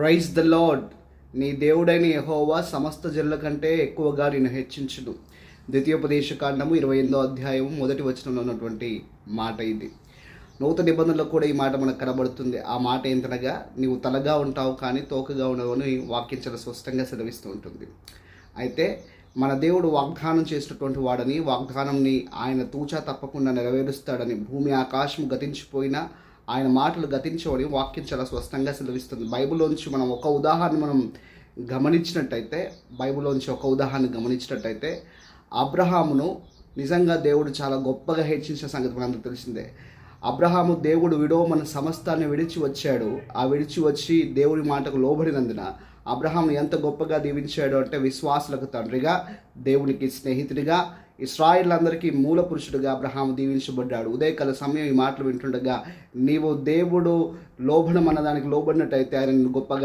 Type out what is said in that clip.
Praise the lord. నీ దేవుడైన యెహోవా సమస్త జనుల కంటే ఎక్కువగా నిన్ను హెచ్చించును. ద్వితీయోపదేశకాండము 28వ అధ్యాయం 1వ వచనంలో ఉన్నటువంటి మాట ఇది. నూతన నిబంధనలో కూడా ఈ మాట మనకు కనబడుతుంది. ఆ మాట ఏంటనగా, నీవు తలగా ఉంటావు కానీ తోకగా ఉండవు అని వాక్యం చాలా స్పష్టంగా సెలవిస్తూ ఉంటుంది. అయితే మన దేవుడు వాగ్దానం చేసినటువంటి వాడని, వాగ్దానంని ఆయన తూచా తప్పకుండా నెరవేరుస్తాడని, భూమి ఆకాశం గతించిపోయినా ఆయన మాటలు గతించవని వాక్యం చాలా స్పష్టంగా సెలవిస్తుంది. బైబిల్లోంచి మనం ఒక ఉదాహరణ గమనించినట్టయితే అబ్రహామును నిజంగా దేవుడు చాలా గొప్పగా హెచ్చించిన సంగతి మనందరికీ తెలిసిందే. అబ్రహాము దేవుడు విడవమన్న సమస్తాన్ని విడిచి వచ్చాడు. ఆ విడిచి వచ్చి దేవుడి మాటకు లోబడినందున అబ్రహామును ఎంత గొప్పగా దీవించాడు అంటే, విశ్వాసులకు తండ్రిగా, దేవునికి స్నేహితుడిగా, ఇశ్రాయేలులందరికీ మూల పురుషుడిగా అబ్రహాము దీవించబడ్డాడు. ఉదయకాల సమయం ఈ మాటలు వింటుండగా, నీవు దేవుడు లోబడమన్న దానికి లోబడినట్టయితే ఆయన గొప్పగా